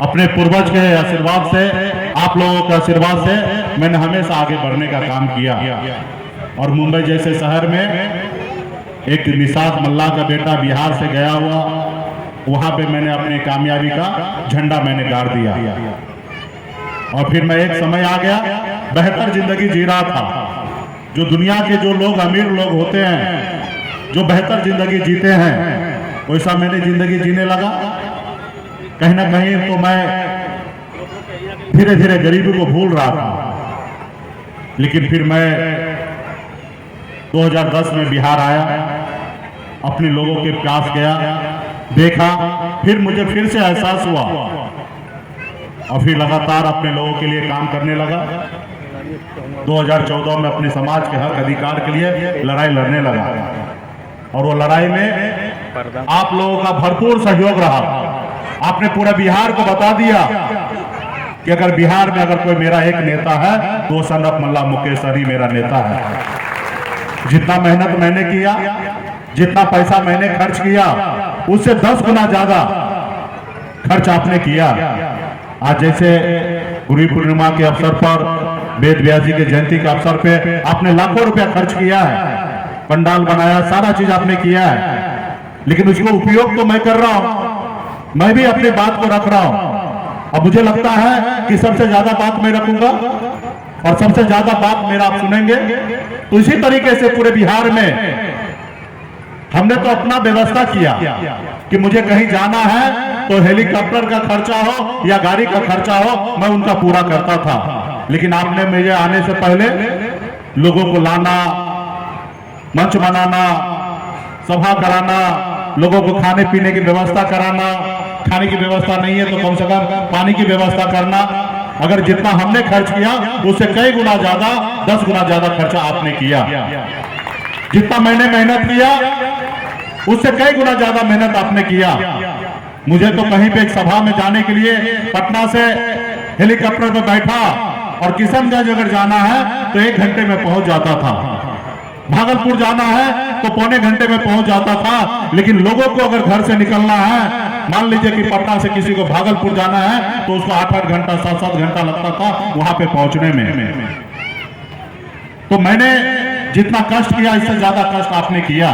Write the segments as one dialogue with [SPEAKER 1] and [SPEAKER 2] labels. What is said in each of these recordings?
[SPEAKER 1] अपने पूर्वज के आशीर्वाद से, आप लोगों के आशीर्वाद से मैंने हमेशा आगे बढ़ने का काम किया। और मुंबई जैसे शहर में एक निषाद मल्ला का बेटा बिहार से गया हुआ, वहाँ पे मैंने अपने कामयाबी का झंडा मैंने गाड़ दिया। और फिर मैं एक समय आ गया, बेहतर जिंदगी जी रहा था। जो दुनिया के जो लोग अमीर लोग होते हैं, जो बेहतर जिंदगी जीते हैं, वैसा मैंने जिंदगी जीने लगा। कहीं ना कहीं तो मैं धीरे धीरे गरीबी को भूल रहा था। लेकिन फिर मैं 2010 में बिहार आया, अपने लोगों के पास गया, देखा, फिर मुझे फिर से एहसास हुआ और फिर लगातार अपने लोगों के लिए काम करने लगा। 2014 में अपने समाज के हक अधिकार के लिए लड़ाई लड़ने लगा और वो लड़ाई में आप लोगों का भरपूर सहयोग रहा। आपने पूरे बिहार को बता दिया कि अगर बिहार में अगर कोई मेरा एक नेता है तो सनत मल्ला मुकेश सहनी मेरा नेता है। जितना मेहनत मैंने किया, जितना पैसा मैंने खर्च किया, उससे 10 गुना ज्यादा खर्च आपने किया। आज जैसे गुरु पूर्णिमा के अवसर पर, वेद व्यास जी के जयंती के अवसर पे आपने लाखों रुपया खर्च किया है, पंडाल बनाया, सारा चीज आपने किया है। लेकिन उसको उपयोग तो मैं कर रहा हूं, मैं भी अपनी बात को रख रहा हूं। अब मुझे लगता है कि सबसे ज्यादा बात मैं रखूंगा और सबसे ज्यादा बात मेरा आप सुनेंगे। तो इसी तरीके से पूरे बिहार में हमने तो अपना व्यवस्था किया कि मुझे कहीं जाना है तो हेलीकॉप्टर का खर्चा हो या गाड़ी का खर्चा हो, मैं उनका पूरा करता था। लेकिन आपने मुझे आने से पहले लोगों को लाना, मंच बनाना, सभा कराना, लोगों को खाने पीने की व्यवस्था कराना, खाने की व्यवस्था नहीं है तो कम से कम पानी की व्यवस्था करना। अगर जितना हमने खर्च किया उससे कई गुना ज्यादा, 10 गुना ज्यादा खर्चा आपने किया। जितना मैंने मेहनत किया उससे कई गुना ज्यादा मेहनत आपने किया। मुझे तो कहीं पे एक सभा में जाने के लिए पटना से हेलीकॉप्टर में बैठा और किशनगंज अगर जाना है तो 1 घंटे में पहुंच जाता था, भागलपुर जाना है तो पौने घंटे में पहुंच जाता था। लेकिन लोगों को अगर घर से निकलना है, मान लीजिए कि पटना से किसी को भागलपुर जाना है तो उसको 8-8 घंटा, 7-7 घंटा लगता था वहां पे पहुंचने में। तो मैंने जितना कष्ट किया इससे ज्यादा कष्ट आपने किया।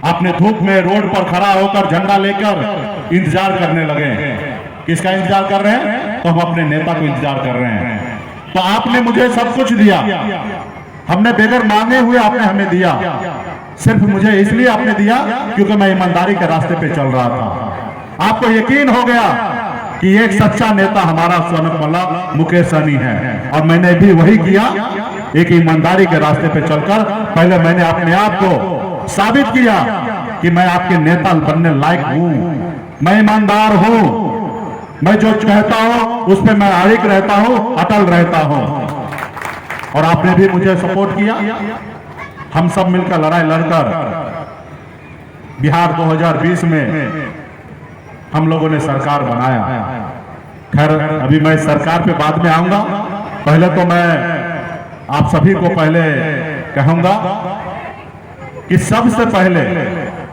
[SPEAKER 1] आपने धूप में रोड पर खड़ा होकर झंडा लेकर इंतजार करने लगे। किसका इंतजार कर रहे हैं? तो हम अपने नेता को इंतजार कर रहे हैं। तो आपने मुझे सब कुछ दिया, हमने बेगर मांगे हुए आपने हमें दिया। सिर्फ मुझे इसलिए आपने दिया क्योंकि मैं ईमानदारी के रास्ते पे चल रहा था। आपको यकीन हो गया कि एक सच्चा नेता हमारा सनत मल्ला मुकेश सहनी है और मैंने भी वही किया। एक ईमानदारी के रास्ते पे चलकर पहले मैंने अपने आप को साबित किया कि मैं आपके नेता बनने लायक हूं, मैं ईमानदार हूं, मैं जो कहता हूं उस पर मैं अड़िग रहता हूं, अटल रहता हूं। और आपने भी मुझे सपोर्ट किया। हम सब मिलकर लड़ाई लड़कर बिहार 2020 में हम लोगों ने सरकार बनाया। खैर अभी मैं सरकार पे बाद में आऊंगा, पहले तो मैं आप सभी को पहले कहूंगा कि सबसे पहले,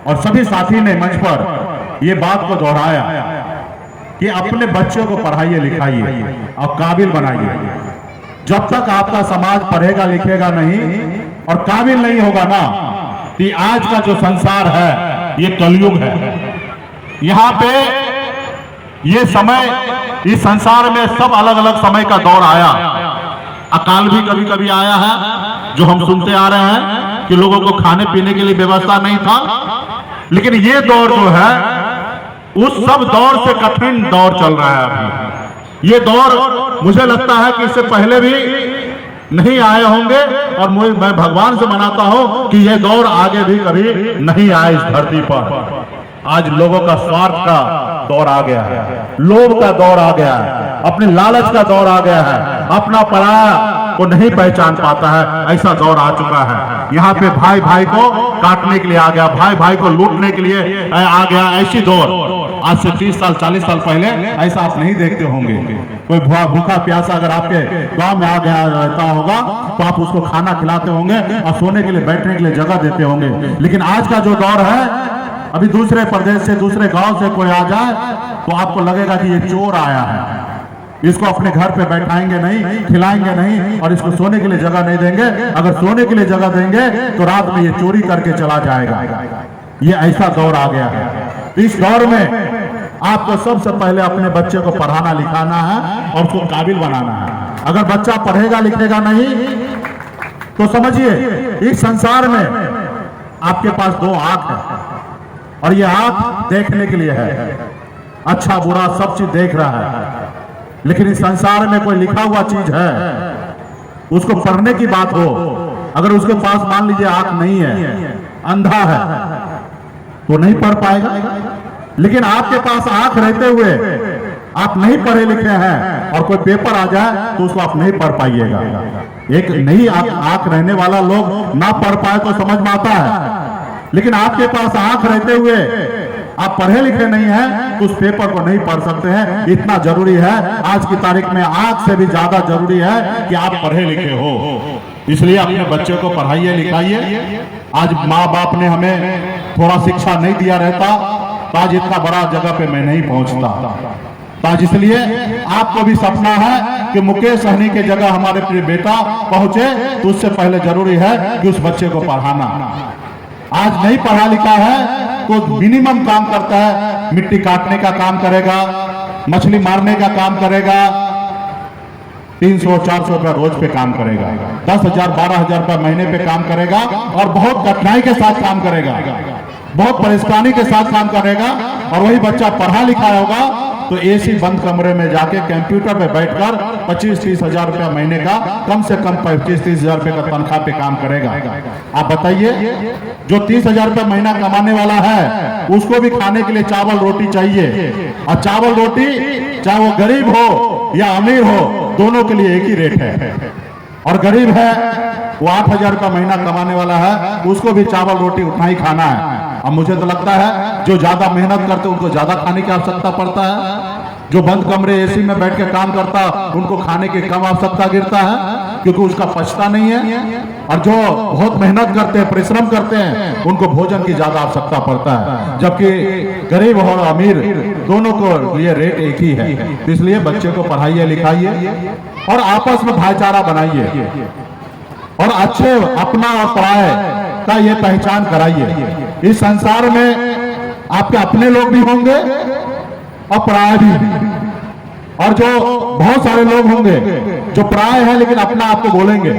[SPEAKER 1] और सभी साथी ने मंच पर ये बात को दोहराया कि अपने बच्चों को पढ़ाइए लिखाइए और काबिल बनाइए। जब तक आपका समाज पढ़ेगा लिखेगा नहीं और काबिल नहीं होगा ना, कि आज का जो संसार है ये कलयुग है। यहाँ पे ये समय, इस संसार में सब अलग अलग समय का दौर आया। अकाल भी कभी कभी आया है जो हम सुनते आ रहे हैं कि लोगों को खाने पीने के लिए व्यवस्था नहीं था। लेकिन ये दौर जो है उस सब दौर से कठिन दौर चल रहा है अभी। ये दौर मुझे लगता है कि इससे पहले भी नहीं आए होंगे और मैं भगवान से मनाता हूं कि ये दौर आगे भी कभी नहीं आए इस धरती पर। आज लोगों का स्वार्थ का दौर आ गया है, लोभ का दौर आ गया है, अपने लालच का दौर आ गया है, अपना पराया को नहीं पहचान पाता है, ऐसा दौर आ चुका है। यहाँ पे भाई भाई को काटने के लिए आ गया, भाई भाई को लूटने के लिए आ गया, ऐसी दौर। आज से 30 साल 40 साल पहले ऐसा आप नहीं देखते होंगे। कोई भूखा प्यासा अगर आपके गांव में आ गया रहता होगा तो आप उसको खाना खिलाते होंगे और सोने के लिए बैठने के लिए जगह देते होंगे। लेकिन आज का जो दौर है अभी दूसरे प्रदेश से, दूसरे गांव से कोई आ जाए तो आपको लगेगा कि ये चोर आया है। इसको अपने घर पे बैठाएंगे नहीं, खिलाएंगे नहीं और इसको सोने के लिए जगह नहीं देंगे। अगर सोने के लिए जगह देंगे तो रात में ये चोरी करके चला जाएगा। ये ऐसा दौर आ गया है। इस दौर में आपको सबसे पहले अपने बच्चे को पढ़ाना लिखाना है और उसको काबिल बनाना है। अगर बच्चा पढ़ेगा लिखेगा नहीं तो समझिए इस संसार में आपके पास दो आंख है और ये आंख देखने के लिए है, अच्छा बुरा सब चीज देख रहा है। लेकिन इस संसार में कोई लिखा हुआ चीज है, उसको पढ़ने की बात हो, अगर उसके पास मान लीजिए आंख नहीं है, अंधा है, तो नहीं पढ़ पाएगा। लेकिन आपके पास आंख रहते हुए आप नहीं पढ़े लिखे हैं और कोई पेपर आ जाए तो उसको आप नहीं पढ़ पाइएगा। एक नहीं आंख रहने वाला लोग ना पढ़ पाए तो समझ में आता है, लेकिन आपके पास आंख रहते हुए आप पढ़े लिखे नहीं हैं तो उस पेपर को नहीं पढ़ सकते हैं। इतना जरूरी है आज की तारीख में, आंख से भी ज्यादा जरूरी है कि आप पढ़े लिखे हो। इसलिए अपने बच्चे को पढ़ाइए लिखाइए। आज माँ बाप ने हमें थोड़ा शिक्षा नहीं दिया रहता तो आज इतना बड़ा जगह पे मैं नहीं पहुंचता। तो आज इसलिए आपको भी सपना है कि मुकेश सहनी के जगह हमारे प्रिय बेटा पहुंचे, तो उससे पहले जरूरी है कि उस बच्चे को पढ़ाना। आज नहीं पढ़ा लिखा है तो मिनिमम काम करता है, मिट्टी काटने का काम करेगा, मछली मारने का काम करेगा, 300-400 रुपया रोज पे काम करेगा, 10,000-12,000 रुपया महीने पे काम करेगा और बहुत कठिनाई के साथ काम करेगा, बहुत परेशानी के साथ काम करेगा। और वही बच्चा पढ़ा लिखा होगा तो एसी बंद कमरे में जाके कंप्यूटर पे बैठकर 25-30 हजार रुपया महीने का, कम से कम 25-30 हजार रुपये का तनख्वाह पे काम करेगा। आप बताइए, जो 30 हजार रुपया महीना कमाने वाला है उसको भी खाने के लिए चावल रोटी चाहिए, और चावल रोटी चाहे वो गरीब हो या अमीर हो, दोनों के लिए एक ही रेट है। और गरीब है वो 8,000 रुपया महीना कमाने वाला है, उसको भी चावल रोटी उतना ही खाना है। अब मुझे तो लगता है जो ज्यादा मेहनत करते उनको ज्यादा खाने की आवश्यकता पड़ता है, जो बंद कमरे एसी में बैठ के काम करता उनको खाने की कम आवश्यकता गिरता है क्योंकि उसका पचता नहीं है। और जो बहुत मेहनत करते हैं, परिश्रम करते हैं, उनको भोजन की ज्यादा आवश्यकता पड़ता है। जबकि गरीब और अमीर दोनों को लिए रेट एक ही है। इसलिए बच्चे को पढ़ाइए लिखाइए और आपस में भाईचारा बनाइए और अच्छे अपना और पराये का ये पहचान कराइए। इस संसार में आपके अपने लोग भी होंगे और पराये भी, और जो बहुत सारे लोग होंगे जो पराये हैं लेकिन अपना आपको बोलेंगे,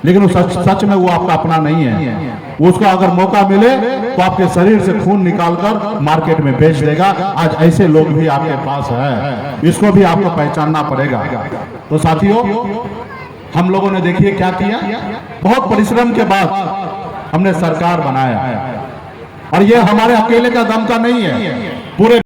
[SPEAKER 1] लेकिन सच में वो आपका अपना नहीं है। उसको अगर मौका मिले तो आपके शरीर से खून निकालकर मार्केट में बेच देगा। आज ऐसे लोग भी आपके पास है, इसको भी आपको पहचानना पड़ेगा। तो साथियों, हम लोगों ने देखिए क्या किया, बहुत परिश्रम के बाद हमने सरकार बनाया और ये हमारे अकेले का दम का नहीं है, पूरे